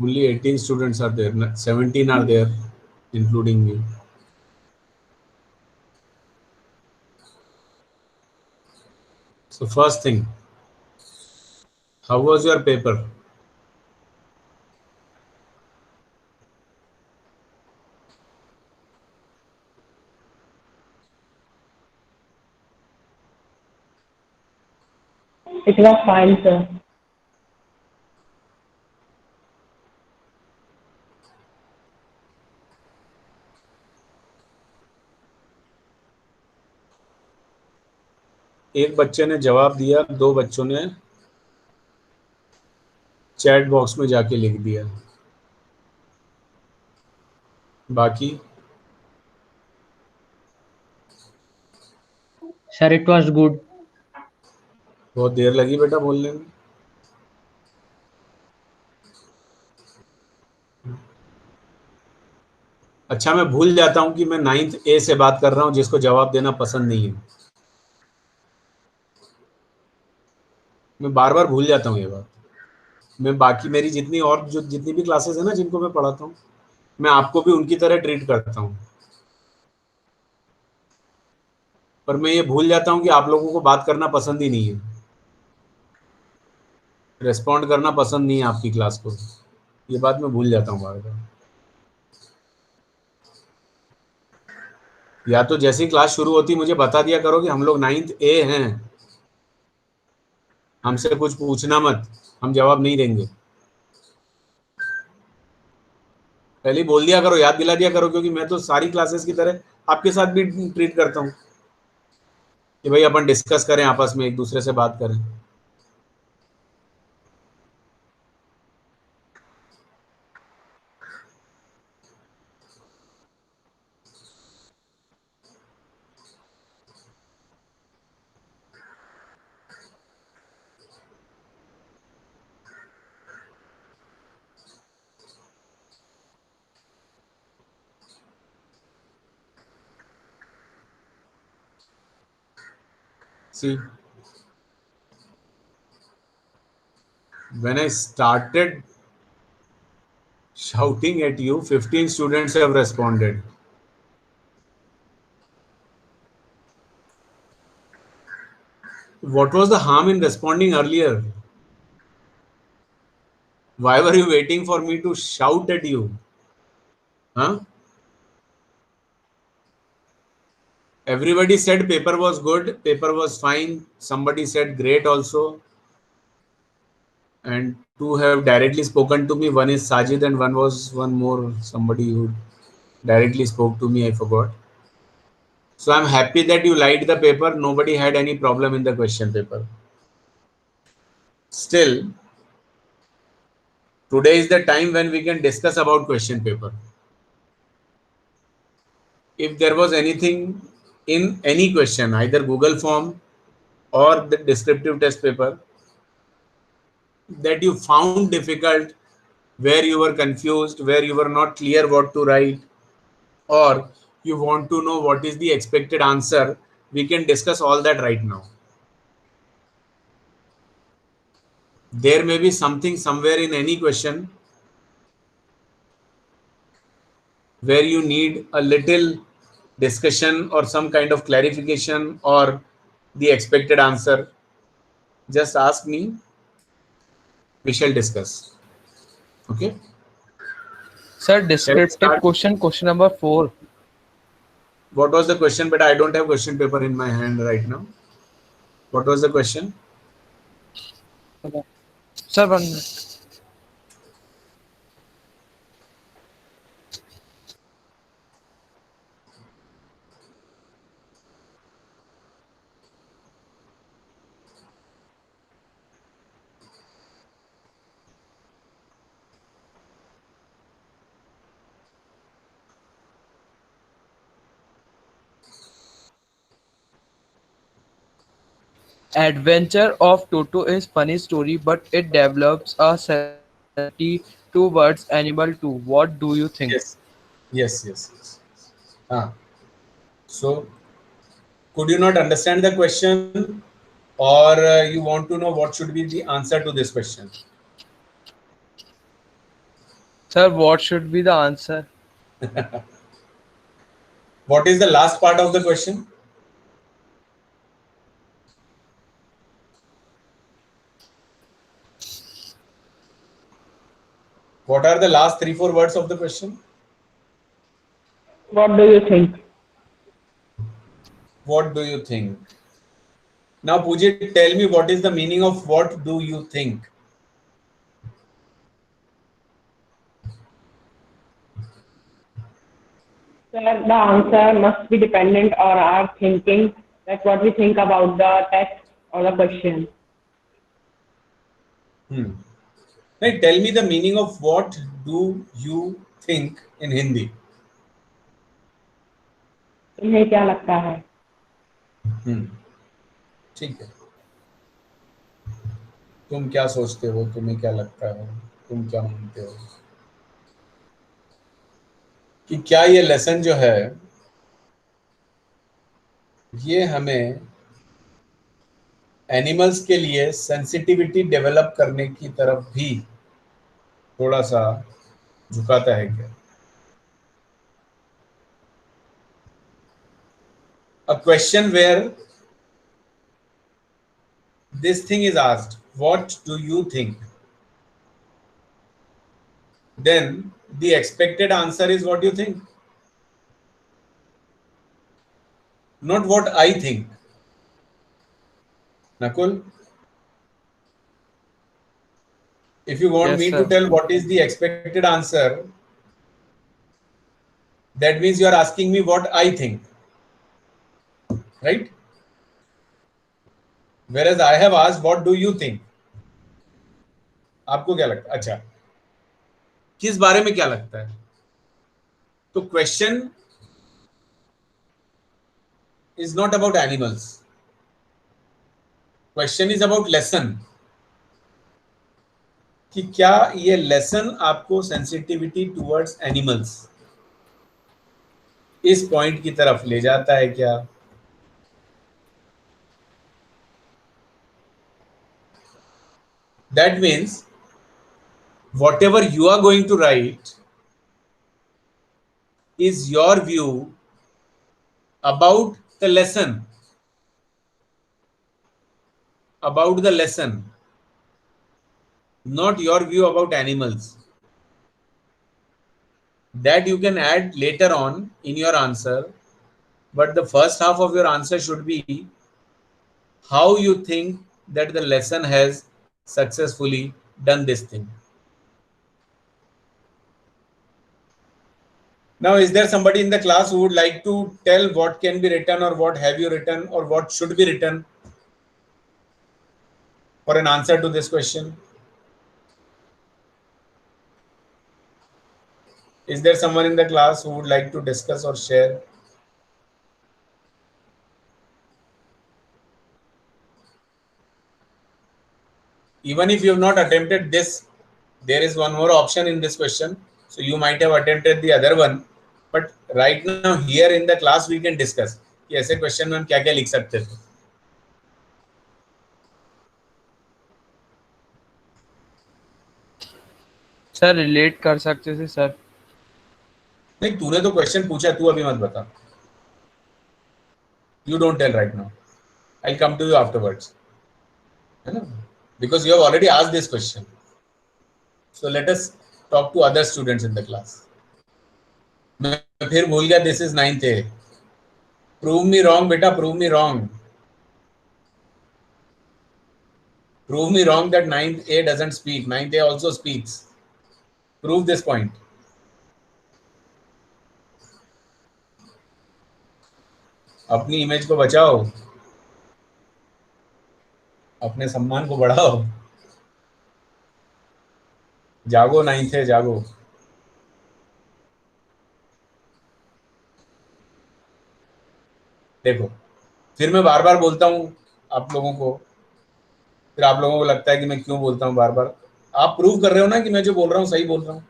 Only 18 students are there. 17 are there, including me. So first thing, how was your paper? It was fine, sir. एक बच्चे ने जवाब दिया, दो बच्चों ने चैट बॉक्स में जाके लिख दिया, बाकी Sir, it was good. बहुत देर लगी बेटा बोलने में। अच्छा, मैं भूल जाता हूं कि मैं 9th A से बात कर रहा हूं, जिसको जवाब देना पसंद नहीं है। मैं बार बार भूल जाता हूं ये बात। मैं बाकी मेरी जितनी भी क्लासेस है ना, जिनको मैं पढ़ाता हूँ, मैं आपको भी उनकी तरह ट्रीट करता हूँ, पर मैं ये भूल जाता हूँ कि आप लोगों को बात करना पसंद ही नहीं है, रेस्पॉन्ड करना पसंद नहीं है आपकी क्लास को। ये बात मैं भूल जाता हूँ बार बार। या तो जैसी क्लास शुरू होती मुझे बता दिया करो कि हम लोग 9th A हैं, हमसे कुछ पूछना मत, हम जवाब नहीं देंगे। पहले ही बोल दिया करो, याद दिला दिया करो, क्योंकि मैं तो सारी क्लासेस की तरह आपके साथ भी ट्रीट करता हूँ कि भाई अपन डिस्कस करें, आपस में एक दूसरे से बात करें। See, when I started shouting at you, 15 students have responded. What was the harm in responding earlier? Why were you waiting for me to shout at you? Huh? Everybody said paper was good, paper was fine. Somebody said great also. And two have directly spoken to me. One is Sajid and one more, somebody who directly spoke to me, I forgot. So I'm happy that you liked the paper. Nobody had any problem in the question paper. Still, today is the time when we can discuss about question paper. If there was anything in any question, either Google form or the descriptive test paper, that you found difficult, where you were confused, where you were not clear what to write, or you want to know what is the expected answer, we can discuss all that right now. There may be something somewhere in any question where you need a little discussion or some kind of clarification or the expected answer. Just ask me, we shall discuss. Okay. Sir, Shall we descriptive start? question number 4. What was the question? But I don't have question paper in my hand right now. What was the question? Sir, 1 minute. Adventure of Toto is funny story, but it develops a sensitivity towards animal too. What do you think? Yes. Yes. Yes. Yes. Ah. So, could you not understand the question, or you want to know what should be the answer to this question? Sir, what should be the answer? What is the last part of the question? What are the last 3-4 words of the question? What do you think? What do you think? Now, Pujit, tell me what is the meaning of what do you think? Sir, the answer must be dependent on our thinking, that what we think about the text or the question. Right, tell me the meaning of what do you think in Hindi? तुम्हें क्या लगता है? ठीक है, तुम क्या सोचते हो, तुम्हें क्या लगता है, तुम क्या मानते हो? कि क्या ये लेसन जो है ये हमें एनिमल्स के लिए सेंसिटिविटी डेवलप करने की तरफ भी थोड़ा सा झुकाता है क्या? A question where this thing is asked, what do you think? Then the expected answer is what you think, not what I think. Nakul, if you want Yes, me to sir. tell what is the expected answer, that means you are asking me what I think, right? Whereas I have asked what do you think? आपको क्या लगता है? अच्छा, किस बारे में क्या लगता है? तो question is not about animals. Question is about lesson. कि क्या ये लेसन आपको सेंसिटिविटी टुवर्ड्स एनिमल्स इस पॉइंट की तरफ ले जाता है क्या? That means whatever you are going to write is your view about the lesson, not your view about animals. That you can add later on in your answer, but the first half of your answer should be how you think that the lesson has successfully done this thing. Now, is there somebody in the class who would like to tell what can be written or what have you written or what should be written for an answer to this question? Is there someone in the class who would like to discuss or share? Even if you have not attempted this, there is one more option in this question. So you might have attempted the other one, but right now here in the class we can discuss कि ऐसे question में हम क्या क्या लिख सकते थे. Sir relate कर सकते थे सर. नहीं, तूने तो क्वेश्चन पूछा, तू अभी मत बता. You don't tell right now. I'll come to you afterwards. है ना? Because you have already asked this question. So let us talk to other students in the class. मैं फिर भूल गया, this is 9th A. Prove me wrong, बेटा, prove me wrong. Prove me wrong that 9th A doesn't speak. 9th A also speaks. Prove this point. अपनी image को बचाओ, अपने सम्मान को बढ़ाओ. जागो 9th A, जागो. देखो, फिर मैं बार बार बोलता हूं आप लोगों को, फिर आप लोगों को लगता है कि मैं क्यों बोलता हूं बार बार. आप प्रूव कर रहे हो ना कि मैं जो बोल रहा हूं सही बोल रहा हूं.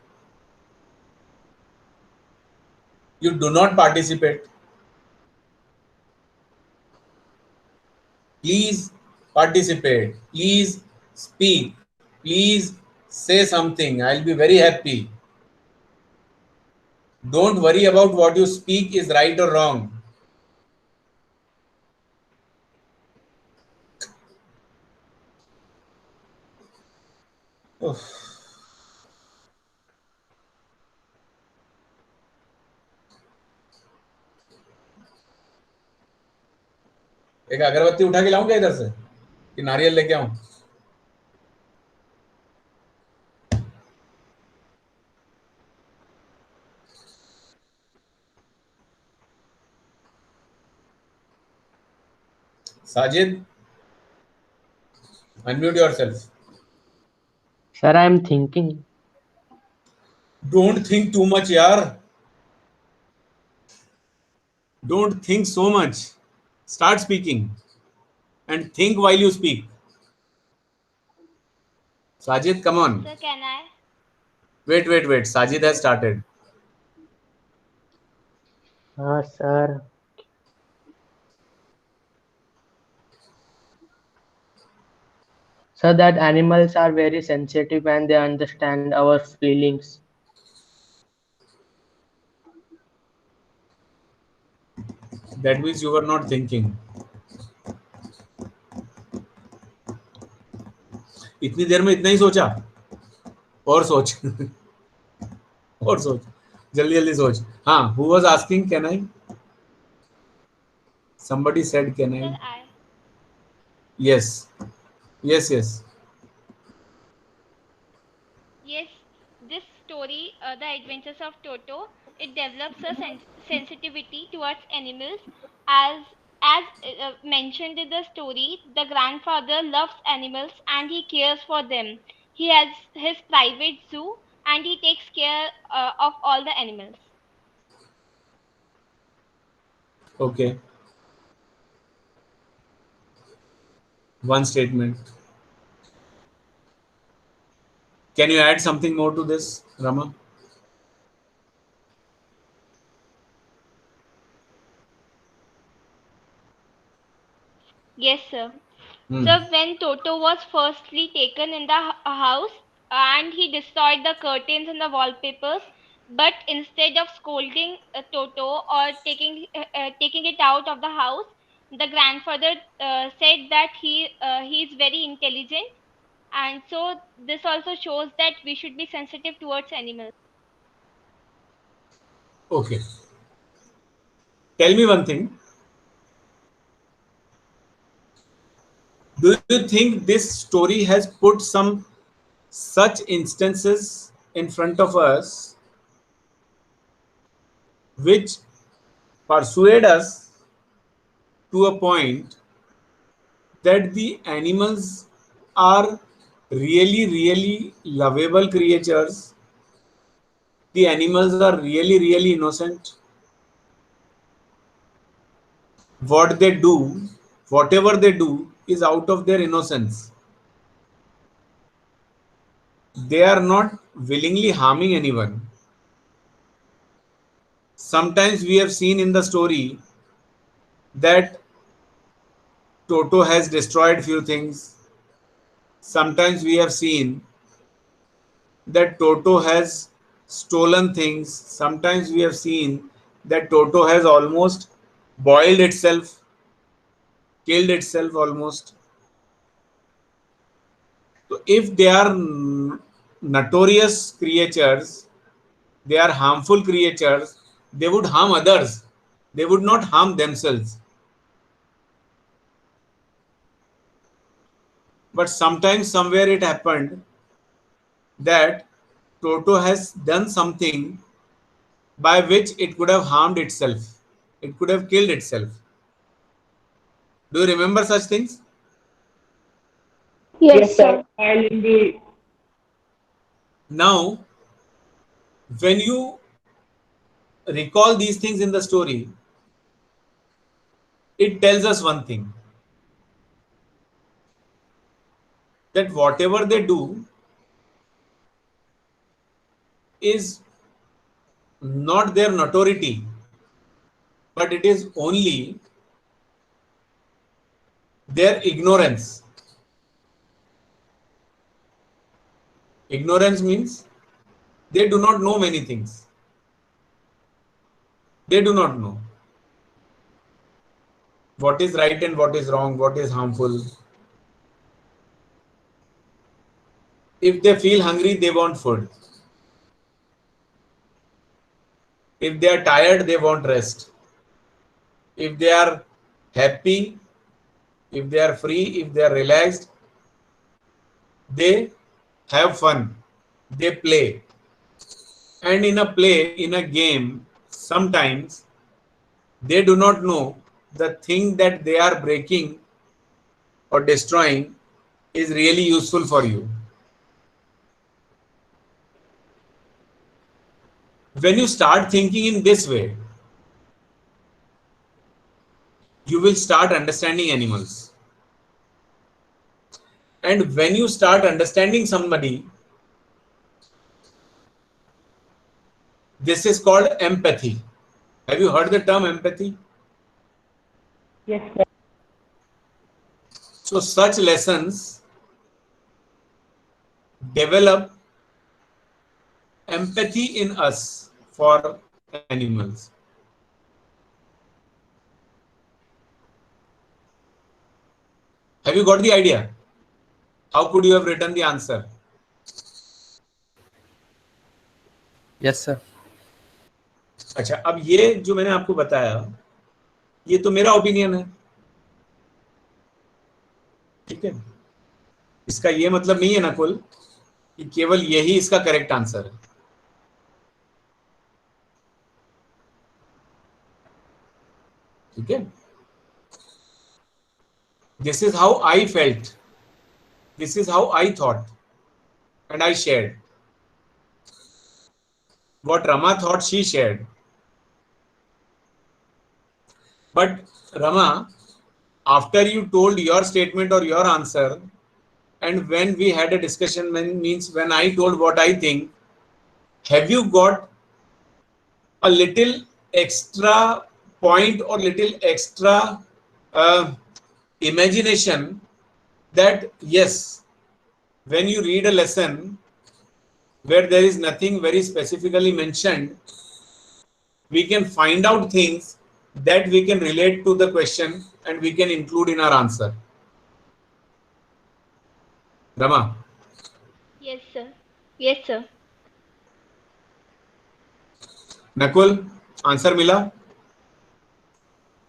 You do not participate. Please participate. Please speak. Please say something. I'll be very happy. Don't worry about what you speak is right or wrong. उफ, एक अगरबत्ती उठा के लाऊं क्या इधर से कि नारियल लेके आऊं? Sajid, unmute yourself. Sir, I am thinking. Don't think too much, yaar. Don't think so much. Start speaking and think while you speak. Sajid, come on. Sir, can I? Wait. Sajid has started. Sir. So that animals are very sensitive and they understand our feelings. That means you were not thinking. इतनी देर में इतना ही सोचा? और सोच. और सोच. जल्दी सोच. हाँ, who was asking? Can I? Somebody said, can I? Sir, I. Yes. Yes, this story, The Adventures of Toto, it develops a sensitivity towards animals. As mentioned in the story, the grandfather loves animals and he cares for them. He has his private zoo and he takes care of all the animals. Okay. One statement. Can you add something more to this, Rama? Yes, sir. Hmm. So when Toto was firstly taken in the house and he destroyed the curtains and the wallpapers, but instead of scolding Toto or taking it out of the house, the grandfather said that he is very intelligent, and so this also shows that we should be sensitive towards animals. Okay. Tell me one thing. Do you think this story has put some such instances in front of us which persuade us to a point that the animals are really lovable creatures? The animals are really innocent. What they do, whatever they do, is out of their innocence. They are not willingly harming anyone. Sometimes we have seen in the story that Toto has destroyed few things. Sometimes we have seen that Toto has stolen things. Sometimes we have seen that Toto has almost boiled itself, killed itself almost. So if they are notorious creatures, they are harmful creatures, they would harm others. They would not harm themselves. But sometimes, somewhere it happened that Toto has done something by which it could have harmed itself. It could have killed itself. Do you remember such things? Yes, sir. While in the Now, when you recall these things in the story, it tells us one thing, that whatever they do is not their notoriety, but it is only their ignorance. Ignorance means they do not know many things. They do not know what is right and what is wrong, what is harmful. If they feel hungry, they want food. If they are tired, they want rest. If they are happy, if they are free, if they are relaxed, they have fun, they play. And in a play, in a game, sometimes they do not know the thing that they are breaking or destroying is really useful for you. When you start thinking in this way, you will start understanding animals. And when you start understanding somebody, this is called empathy. Have you heard the term empathy? Yes, sir. So such lessons develop empathy in us for animals. Have you got the idea? How could you have written the answer? Yes, sir. अच्छा, अब ये जो मैंने आपको बताया, ये तो मेरा ओपिनियन है, ठीक है? इसका ये मतलब नहीं है नकुल कि केवल यही इसका करेक्ट आंसर है. ठीक है? This is how I felt. This is how I thought, and I shared. What Rama thought, she shared. But Rama, after you told your statement or your answer, and when we had a discussion, when I told what I think, have you got a little extra point or little extra imagination that yes, when you read a lesson where there is nothing very specifically mentioned, we can find out things that we can relate to the question and we can include in our answer. Rama? Yes, sir. Yes, sir. Nakul, answer मिला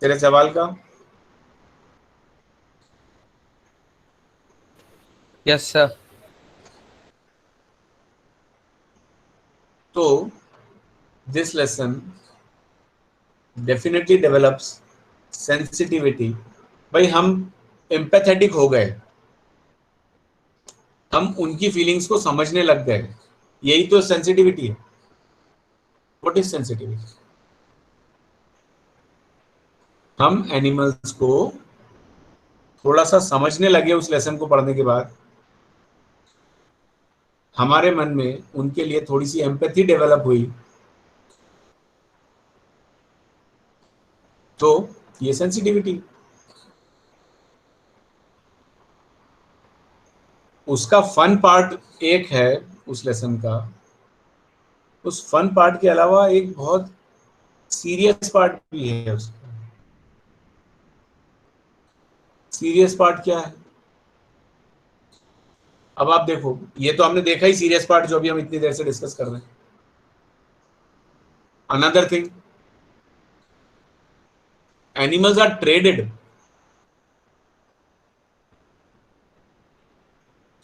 तेरे सवाल का? Yes, sir. So this lesson definitely develops sensitivity. भाई हम empathetic हो गए, हम उनकी फीलिंग्स को समझने लग गए. यही तो सेंसिटिविटी है. What is sensitivity? हम एनिमल्स को थोड़ा सा समझने लगे उस लेसन को पढ़ने के बाद. हमारे मन में उनके लिए थोड़ी सी एम्पैथी डेवलप हुई, तो ये सेंसिटिविटी. उसका फन पार्ट एक है उस लेसन का. उस फन पार्ट के अलावा एक बहुत सीरियस पार्ट भी है उसका. सीरियस पार्ट क्या है? अब आप देखो, ये तो हमने देखा ही सीरियस पार्ट जो अभी हम इतनी देर से डिस्कस कर रहे हैं. Another thing, animals are traded,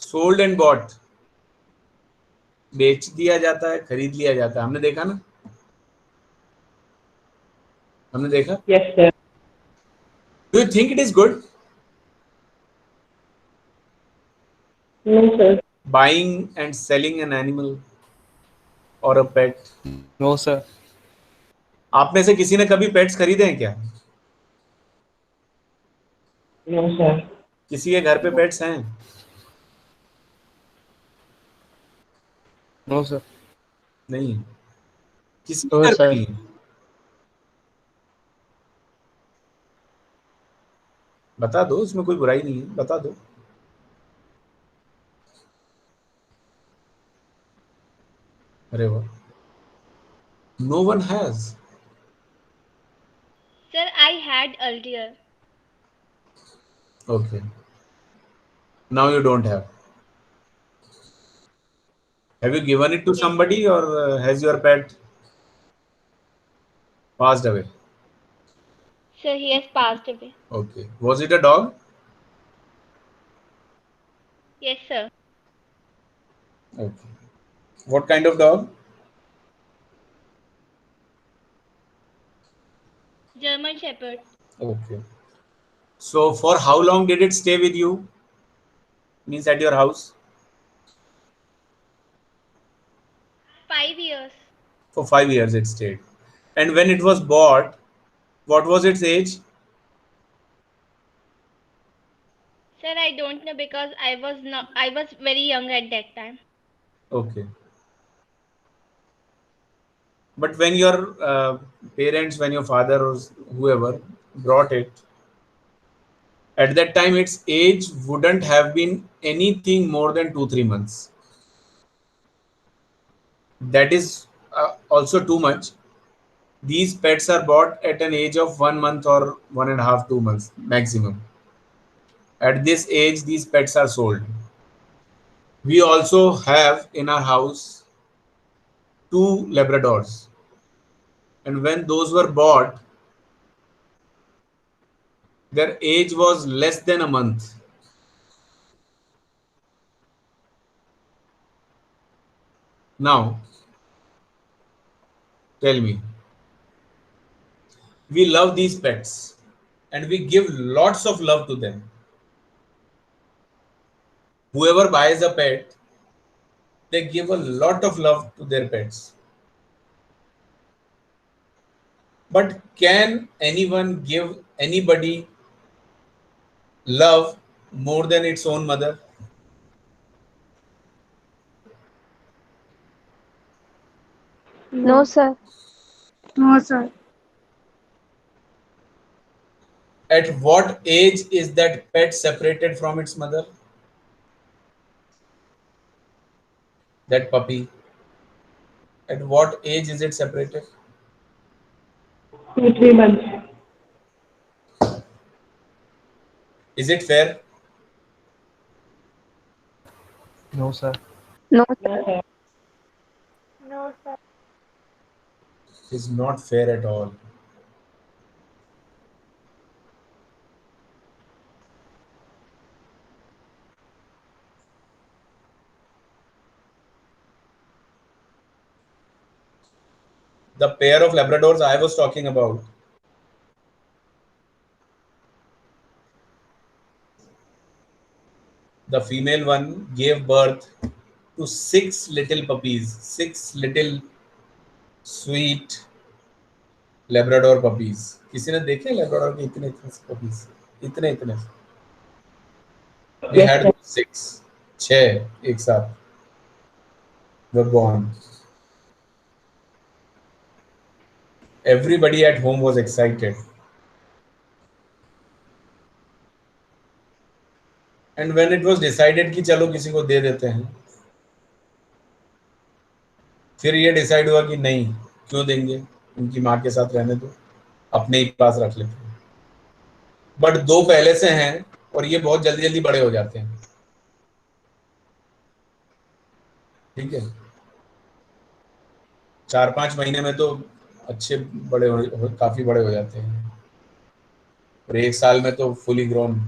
sold and bought. बेच दिया जाता है, खरीद लिया जाता है. हमने देखा ना, हमने देखा. Yes, sir. Do you think it is good No, sir. buying and selling an animal or a pet? No, sir. आप में से किसी ने कभी पेट्स खरीदे हैं क्या? No, sir. किसी के घर पे पेट्स हैं? No, sir. नहीं. किसी के No, घर पे sir. नहीं है. बता दो, उसमें कोई बुराई नहीं है, बता दो. अरे वाह. No one has. Sir, I had earlier. Okay. Now you don't have. Have you given it to Yes, sir. somebody, or has your pet passed away? Sir, he has passed away. Okay. Was it a dog? Yes, sir. Okay. What kind of dog? German Shepherd. Okay. So for how long did it stay with you? Means at your house? 5 years. For 5 years it stayed. And when it was bought, what was its age? Sir, I don't know because I was very young at that time. Okay. But when your parents, when your father or whoever brought it, at that time its age wouldn't have been anything more than 2 3 months. That is also too much. These pets are bought at an age of 1 month or 1.5 2 months maximum. At this age, these pets are sold. We also have in our house two Labradors, and when those were bought, their age was less than a month. Now, tell me, we love these pets and we give lots of love to them. Whoever buys a pet, they give a lot of love to their pets. But can anyone give anybody love more than its own mother? No, sir. No, sir. At what age is that pet separated from its mother? That puppy. At what age is it separated? 2 3 months. Is it fair? No, sir. No, No, sir. sir. No, sir. It is not fair at all. The pair of Labradors I was talking about, the female one gave birth to six little puppies, six little sweet Labrador puppies. किसी ने देखे Labrador के इतने इतने puppies? इतने इतने. We Yes, had sir. those six, छह एक साथ were born. Everybody at home was excited. And when it was decided कि चलो किसी को दे देते हैं, फिर ये डिसाइड हुआ कि नहीं, क्यों देंगे, उनकी माँ के साथ रहने दो, अपने ही पास रख लेते हैं. बट दो पहले से हैं और ये बहुत जल्दी जल्दी बड़े हो जाते हैं. ठीक है, 4 5 महीने में तो अच्छे बड़े काफी बड़े हो जाते हैं, और 1 साल में तो फुली ग्रोन.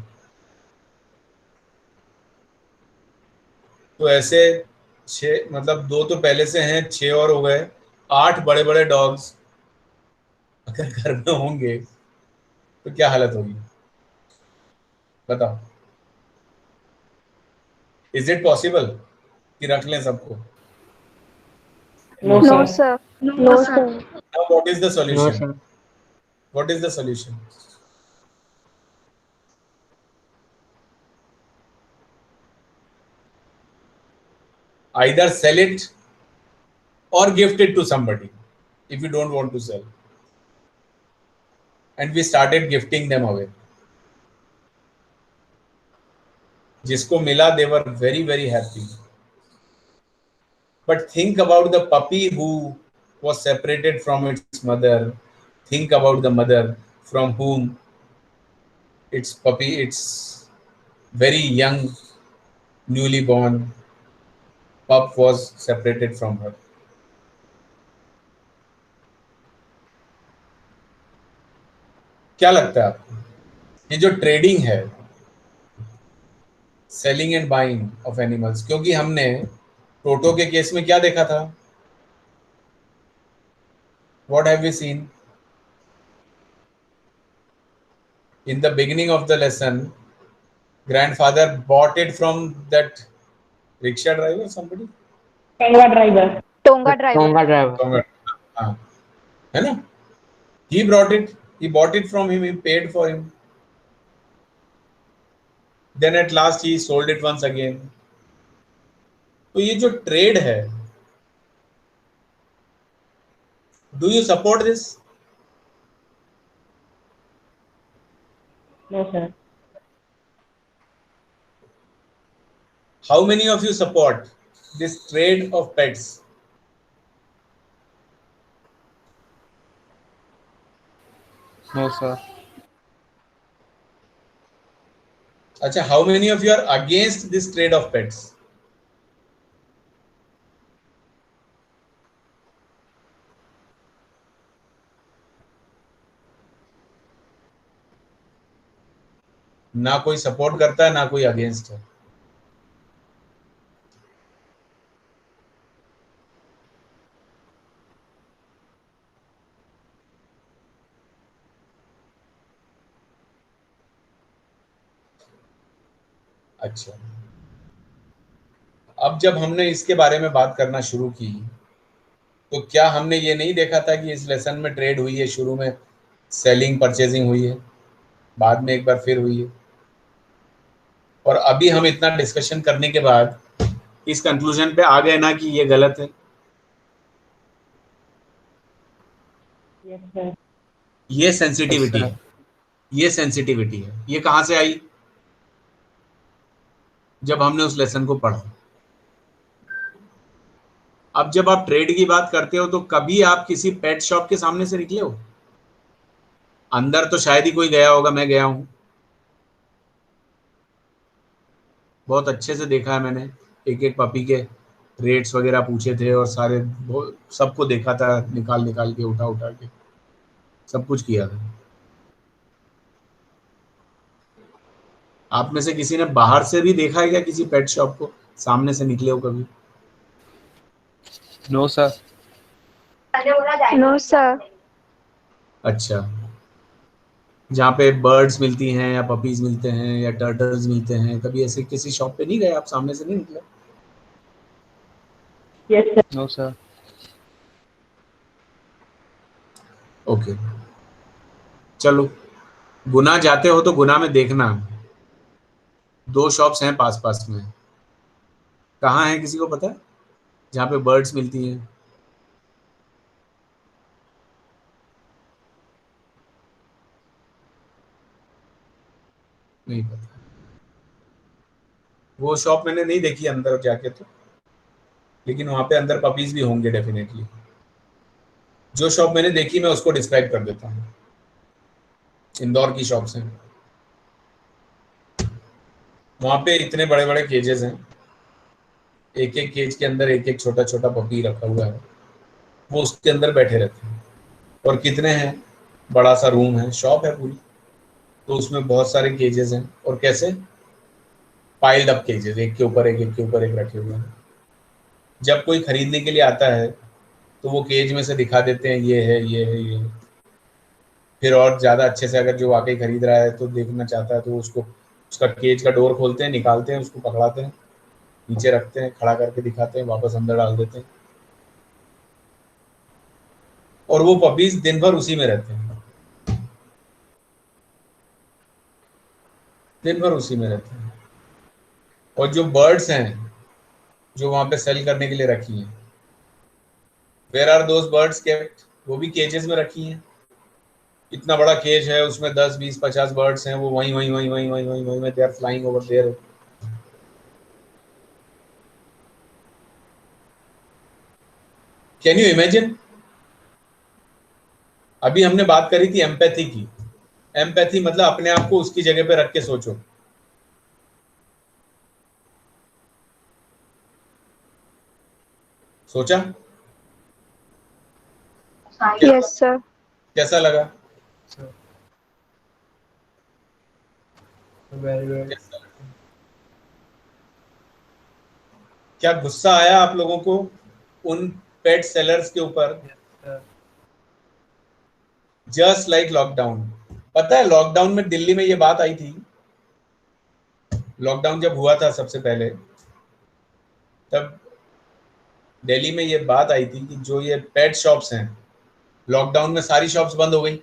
तो ऐसे छः, मतलब दो तो पहले से हैं, 6 और हो गए, 8 बड़े बड़े डॉग्स अगर घर में होंगे तो क्या हालत होगी, बताओ. इज इट पॉसिबल कि रख लें सबको? No, No, sir. sir. No, sir. Now what is the No, solution? sir. What is the solution? Either sell it or gift it to somebody if you don't want to sell. And we started gifting them away. जिसको मिला, they were very very happy. But think about the puppy who was separated from its mother. Think about the mother. from whom its very young, newly born pup was separated from her. क्या लगता है आपको, ये जो trading है, selling and buying of animals, क्योंकि हमने टोटो के केस में क्या देखा था? What have we seen? In the beginning of the lesson, grandfather bought it from that rickshaw driver, somebody? Tonga driver. Tonga driver. Tonga driver. Tonga. हाँ, है ना? He brought it. He bought it from him. He paid for him. Then at last he sold it once again. तो ये जो trade है, do you support this? No, sir. How many of you support this trade of pets? No, sir. अच्छा, how many of you are against this trade of pets? ना कोई support करता है, ना कोई अगेंस्ट है. अच्छा, अब जब हमने इसके बारे में बात करना शुरू की, तो क्या हमने ये नहीं देखा था कि इस लेसन में ट्रेड हुई है? शुरू में सेलिंग परचेजिंग हुई है, बाद में एक बार फिर हुई है, और अभी हम इतना डिस्कशन करने के बाद इस कंक्लूजन पे आ गए ना कि ये गलत है. Yes, sir. ये सेंसिटिविटी अच्छा. है, ये सेंसिटिविटी है. ये कहाँ से आई? जब हमने उस लेसन को पढ़ा. अब जब आप ट्रेड की बात करते हो, तो कभी आप किसी पेट शॉप के सामने से निकले हो? अंदर तो शायद ही कोई गया होगा, मैं गया हूं, बहुत अच्छे से देखा है मैंने. एक एक पपी के रेट्स वगैरह पूछे थे, और सारे सबको देखा था, निकाल निकाल के, उठा उठा के सब कुछ किया था. आप में से किसी ने बाहर से भी देखा है क्या किसी पेट शॉप को? सामने से निकले हो कभी? No, sir. No, sir. अच्छा, जहाँ पे बर्ड्स मिलती हैं या पपीज मिलते हैं या टर्टल्स मिलते हैं, कभी ऐसे किसी शॉप पे नहीं गए आप? सामने से नहीं निकले? Yes, sir. No, sir. Okay, चलो. गुना जाते हो तो गुना में देखना, 2 शॉप्स हैं पास पास में. कहाँ है, किसी को पता है, जहाँ पे बर्ड्स मिलती हैं? नहीं पता. वो शॉप मैंने नहीं देखी अंदर जाके तो, लेकिन वहां पे अंदर पपीज भी होंगे डेफिनेटली. जो शॉप मैंने देखी मैं उसको डिस्क्राइब कर देता हूँ. इंदौर की शॉप्स हैं. वहां पे इतने बड़े बड़े केजेस हैं, एक एक केज के अंदर एक एक छोटा छोटा पपी रखा हुआ है. वो उसके अंदर बैठे रहते हैं. और कितने हैं, बड़ा सा रूम है, शॉप है पूरी, तो उसमें बहुत सारे केजेस हैं. और कैसे पाइल्ड अप केजेस, एक के ऊपर एक, एक के ऊपर एक रखे हुए हैं. जब कोई खरीदने के लिए आता है तो वो केज में से दिखा देते हैं, ये है, ये है, ये है. फिर और ज़्यादा अच्छे से अगर जो वाकई खरीद रहा है तो देखना चाहता है, तो उसको उसका केज का डोर खोलते हैं, निकालते हैं, उसको पकड़ाते हैं, नीचे रखते हैं, खड़ा करके दिखाते हैं, वापस अंदर डाल देते हैं. और वो पपीज दिन भर उसी में रहते हैं, दिन भर उसी में रहते हैं. और जो बर्ड्स हैं जो वहां पे सेल करने के लिए रखी हैं, where are those birds kept? वो भी केजेस में रखी हैं. इतना बड़ा केज है, उसमें 10, 20, 50 बर्ड्स हैं. वो वहीं वहीं वहीं वहीं वहीं वहीं वहीं में they are flying over there. Can you imagine? अभी हमने बात करी थी एम्पैथी की, एम्पैथी मतलब अपने आप को उसकी जगह पे रख के सोचो। सोचा? Yes, sir. कैसा लगा? Very well. कैसा लगा? क्या गुस्सा आया आप लोगों को उन पेट सेलर्स के ऊपर? Just like lockdown. पता है लॉकडाउन में दिल्ली में ये बात आई थी, लॉकडाउन जब हुआ था सबसे पहले, तब दिल्ली में ये बात आई थी कि जो ये पेट शॉप्स हैं, लॉकडाउन में सारी शॉप्स बंद हो गई,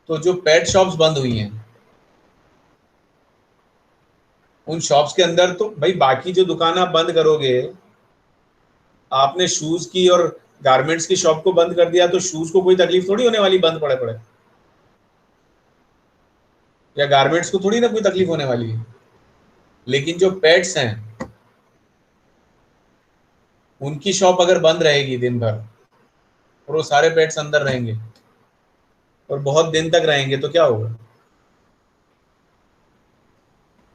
तो जो पेट शॉप्स बंद हुई हैं उन शॉप्स के अंदर तो भाई बाकी जो दुकान आप बंद करोगे, आपने शूज की और गारमेंट्स की शॉप को बंद कर दिया तो शूज को कोई तकलीफ थोड़ी होने वाली बंद पड़े पड़े, या गारमेंट्स को थोड़ी ना कोई तकलीफ होने वाली है। लेकिन जो पेट्स हैं उनकी शॉप अगर बंद रहेगी दिन भर और वो सारे पेट्स अंदर रहेंगे और बहुत दिन तक रहेंगे तो क्या होगा?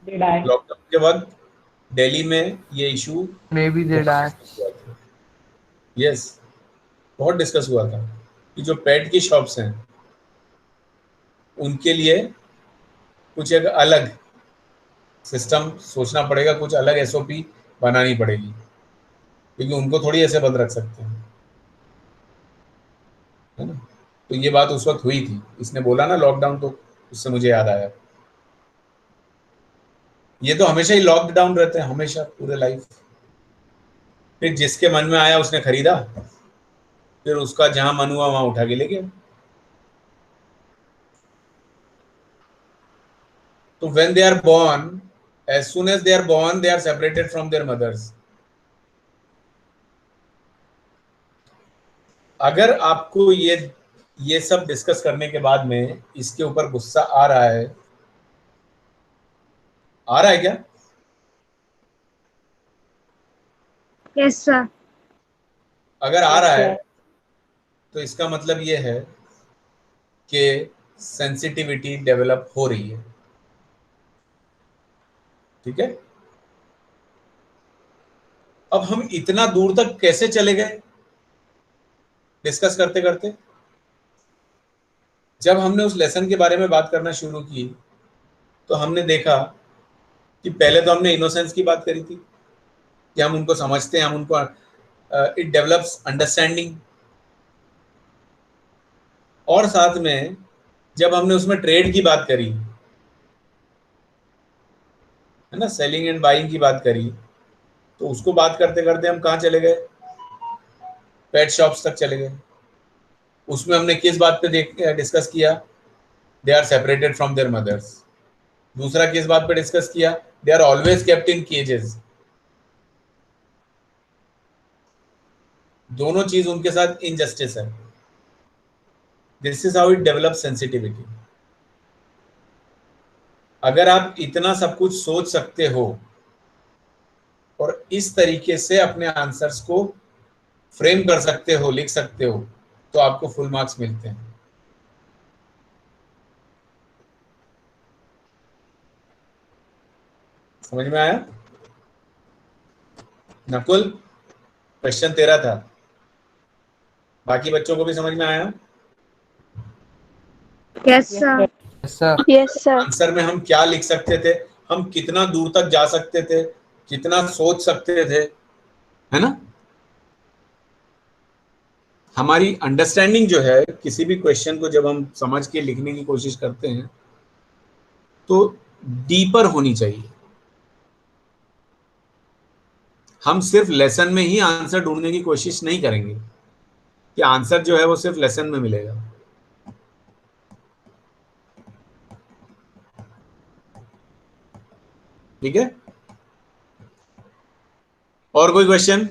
They die. लॉकडाउन के वक्त दिल्ली में ये issue Maybe they die. Yes बहुत डिस्कस हुआ था कि जो पेट की शॉप्स हैं उनके लिए कुछ एक अलग सिस्टम सोचना पड़ेगा, कुछ अलग एसओपी बनानी पड़ेगी, क्योंकि उनको थोड़ी ऐसे बंद रख सकते हैं, है ना। तो ये बात उस वक्त हुई थी, इसने बोला ना लॉकडाउन, तो उससे मुझे याद आया। ये तो हमेशा ही लॉकडाउन रहते हैं, हमेशा पूरे लाइफ। फिर जिसके मन में आया उसने खरीदा, फिर उसका जहां मन हुआ वहां उठा के ले गया। तो when they are born, as soon as they are born, they are separated from their mothers. अगर आपको ये सब डिस्कस करने के बाद में इसके ऊपर गुस्सा आ रहा है क्या? Yes, sir. अगर आ रहा Yes, है sir. तो इसका मतलब ये है कि सेंसिटिविटी डेवलप हो रही है, ठीक है। अब हम इतना दूर तक कैसे चले गए डिस्कस करते करते? जब हमने उस लेसन के बारे में बात करना शुरू की तो हमने देखा कि पहले तो हमने इनोसेंस की बात करी थी कि हम उनको समझते हैं, हम उनको इट डेवलप्स अंडरस्टैंडिंग, और साथ में जब हमने उसमें ट्रेड की बात करी, है ना, सेलिंग एंड बाइंग की बात करी, तो उसको बात करते करते हम कहाँ चले गए? पेट शॉप्स तक चले गए। उसमें हमने किस बात पे डिस्कस किया? They are separated from their mothers. दूसरा किस बात पे डिस्कस किया? They are always kept in cages. दोनों चीज उनके साथ इनजस्टिस है। This is how it develop sensitivity. अगर आप इतना सब कुछ सोच सकते हो और इस तरीके से अपने आंसर्स को फ्रेम कर सकते हो, लिख सकते हो, तो आपको फुल मार्क्स मिलते हैं। समझ में आया? नकुल, क्वेश्चन तेरा था, बाकी बच्चों को भी समझ में आया? Yes, Yes, sir. sir. Yes, sir. Yes, sir. Answer में हम क्या लिख सकते थे, हम कितना दूर तक जा सकते थे, कितना सोच सकते थे, है ना। हमारी अंडरस्टैंडिंग जो है किसी भी क्वेश्चन को जब हम समझ के लिखने की कोशिश करते हैं तो डीपर होनी चाहिए। हम सिर्फ लेसन में ही आंसर ढूंढने की कोशिश नहीं करेंगे कि आंसर जो है वो सिर्फ लेसन में मिलेगा। ठीक है, और कोई क्वेश्चन?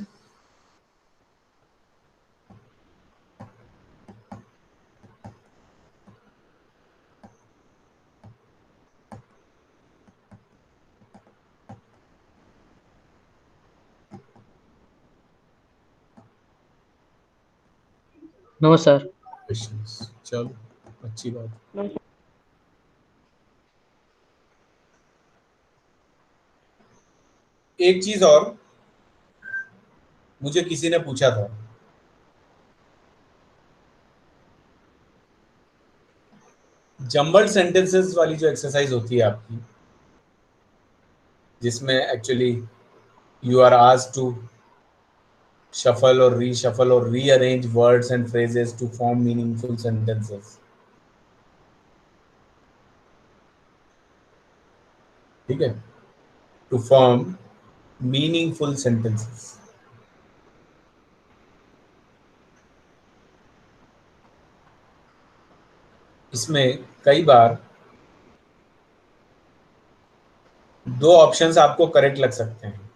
No, sir. क्वेश्चंस, चलो। अच्छी बात। No, sir. एक चीज और मुझे किसी ने पूछा था, जम्बल्ड सेंटेंसेस वाली जो एक्सरसाइज होती है आपकी, जिसमें actually you are asked to shuffle or reshuffle or rearrange words and phrases to form meaningful sentences. ठीक है, to form meaningful sentences. इसमें कई बार दो ऑप्शंस आपको करेक्ट लग सकते हैं।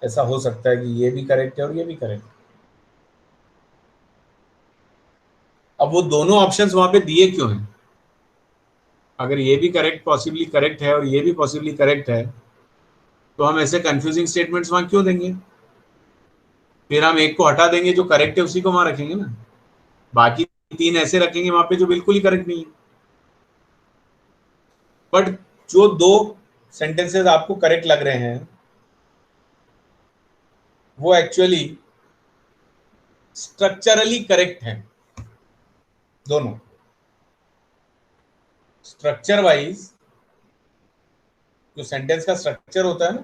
ऐसा हो सकता है कि ये भी करेक्ट है और ये भी करेक्ट है। अब वो दोनों ऑप्शंस वहां पे दिए क्यों हैं? अगर ये भी करेक्ट पॉसिबली करेक्ट है और ये भी पॉसिबली करेक्ट है, तो हम ऐसे कंफ्यूजिंग स्टेटमेंट्स वहां क्यों देंगे? फिर हम एक को हटा देंगे, जो करेक्ट है उसी को वहां रखेंगे ना, बाकी तीन ऐसे रखेंगे वहां पे जो बिल्कुल ही करेक्ट नहीं है। बट जो दो सेंटेंसेस आपको करेक्ट लग रहे हैं वो एक्चुअली स्ट्रक्चरली करेक्ट हैं दोनों। स्ट्रक्चर वाइज जो सेंटेंस का स्ट्रक्चर होता है ना,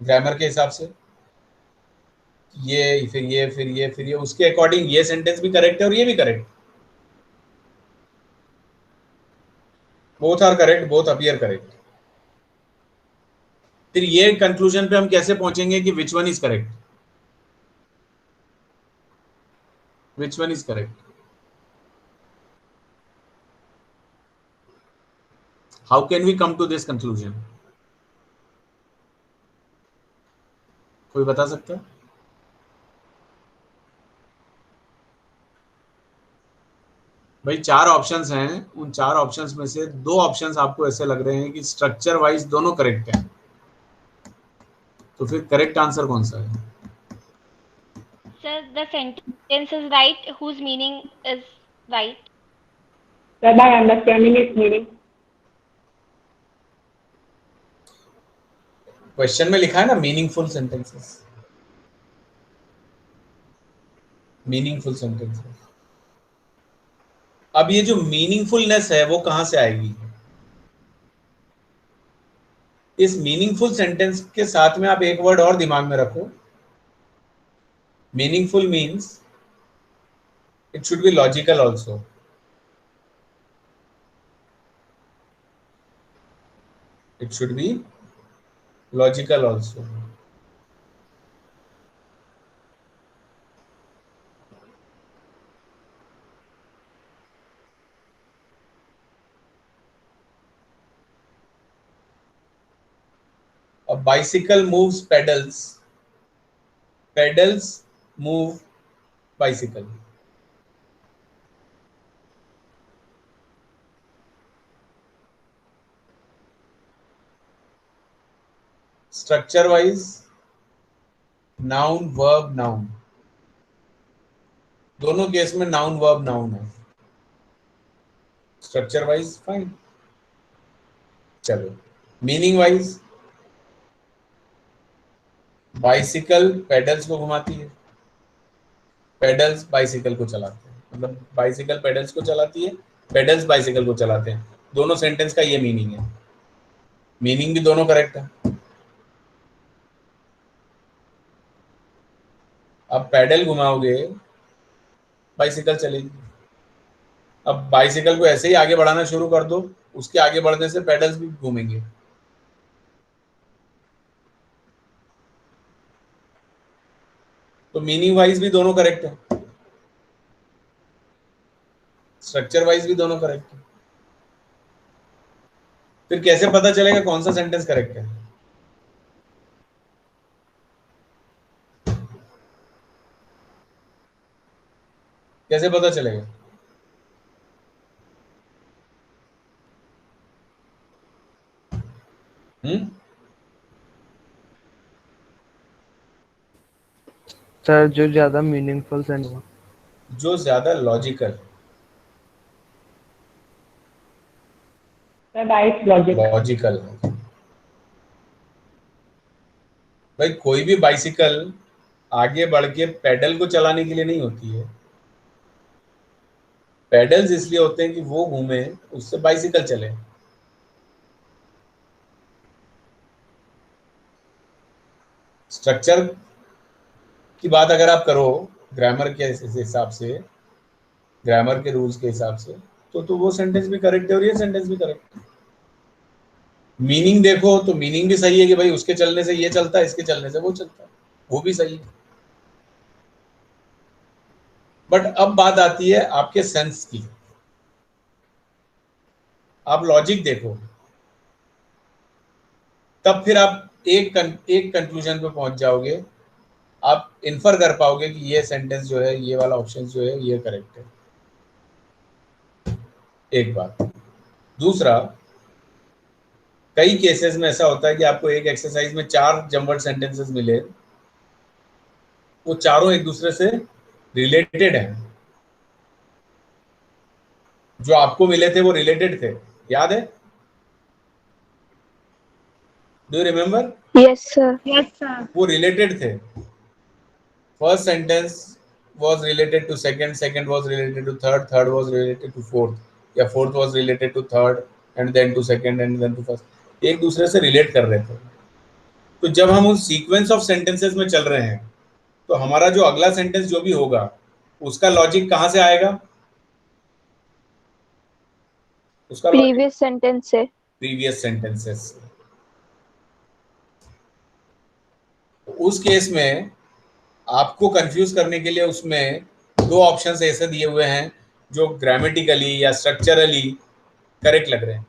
ग्रामर के हिसाब से, ये फिर ये फिर ये फिर ये, उसके अकॉर्डिंग ये सेंटेंस भी करेक्ट है और ये भी correct. Both are correct, both appear correct. फिर ये कंक्लूजन पे हम कैसे पहुंचेंगे कि which one is correct, which one is correct? How can we come to this conclusion? कोई बता सकता है? भाई चार ऑप्शंस हैं, उन चार ऑप्शंस में से दो ऑप्शंस आपको ऐसे लग रहे हैं कि स्ट्रक्चर वाइज दोनों करेक्ट हैं, तो फिर करेक्ट आंसर कौन सा है? Sir, the sentence is right whose meaning is right. Sir, by understanding its meaning. Question में लिखा है ना मीनिंगफुल सेंटेंसेस, मीनिंगफुल सेंटेंसेस। अब ये जो मीनिंगफुलनेस है वो कहां से आएगी? इस मीनिंगफुल सेंटेंस के साथ में आप एक वर्ड और दिमाग में रखो। Meaningful means it should be logical also. It should be logical also. A bicycle moves pedals. Pedals move bicycle. Structure wise, noun verb noun, दोनों केस में नाउन वर्ब नाउन है। Structure wise fine. चलो meaning wise, bicycle pedals को घुमाती है, pedals bicycle को चलाते हैं, मतलब बाइसिकल पेडल्स को चलाती है, पेडल्स बाइसिकल को चलाते हैं। दोनों सेंटेंस का ये मीनिंग है, मीनिंग भी दोनों करेक्ट है। अब पैडल घुमाओगे बाइसिकल चलेगी। अब बाइसिकल को ऐसे ही आगे बढ़ाना शुरू कर दो, उसके आगे बढ़ने से पेडल्स भी घूमेंगे। तो मीनिंग वाइज भी दोनों करेक्ट है, स्ट्रक्चर वाइज भी दोनों करेक्ट है। फिर कैसे पता चलेगा कौन सा सेंटेंस करेक्ट है? कैसे पता चलेगा? सर जो ज्यादा मीनिंगफुल सेंटेंस, जो ज्यादा logical, Sir, right logic. Logical है। भाई कोई भी बाइसिकल आगे बढ़ के पेडल को चलाने के लिए नहीं होती है। पेडल्स इसलिए होते हैं कि वो घूमे, उससे बाइसिकल चले। स्ट्रक्चर की बात अगर आप करो ग्रामर के हिसाब से, ग्रामर के रूल्स के हिसाब से, तो वो सेंटेंस भी करेक्ट है और ये सेंटेंस भी करेक्ट है। मीनिंग देखो तो मीनिंग भी सही है कि भाई उसके चलने से ये चलता है, इसके चलने से वो चलता है, वो भी सही है। बट अब बात आती है आपके सेंस की। आप लॉजिक देखो, तब फिर आप एक कंक्लूजन पे पहुंच जाओगे। आप इन्फर कर पाओगे कि ये सेंटेंस जो है, ये वाला ऑप्शन जो है, ये करेक्ट है। एक बात। दूसरा, कई केसेस में ऐसा होता है कि आपको एक एक्सरसाइज में 4 जम्बल्ड सेंटेंसेस मिले, वो चारों एक दूसरे से रिलेटेड हैं। जो आपको मिले थे वो रिलेटेड थे, याद है? Do you remember? Yes, sir. Yes, sir. वो रिलेटेड थे। First sentence was related to second, second was related to third, third was related to fourth, या fourth was related to third and then to second and then to first, एक दूसरे से relate कर रहे थे। तो जब हम उस सीक्वेंस ऑफ सेंटेंसेस में चल रहे हैं, तो हमारा जो अगला सेंटेंस जो भी होगा, उसका लॉजिक कहां से आएगा? उसका Previous sentence से. प्रीवियस सेंटेंसेस से। उस केस में आपको कंफ्यूज करने के लिए उसमें 2 ऑप्शंस ऐसे दिए हुए हैं जो ग्रामेटिकली या स्ट्रक्चरली करेक्ट लग रहे हैं।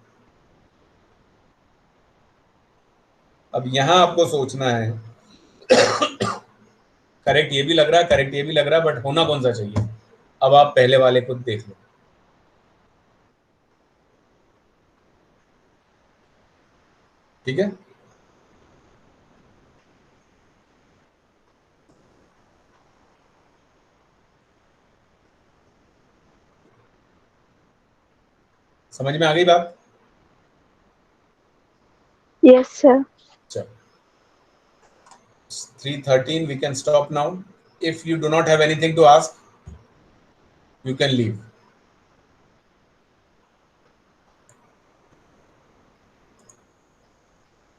अब यहां आपको सोचना है करेक्ट ये भी लग रहा है, करेक्ट ये भी लग रहा है, बट होना कौन सा चाहिए? अब आप पहले वाले को देख लो। ठीक है, समझ में आ गई बात? Yes, sir. चलो, 3:13 we can stop now. If you do not have anything to ask, you can leave.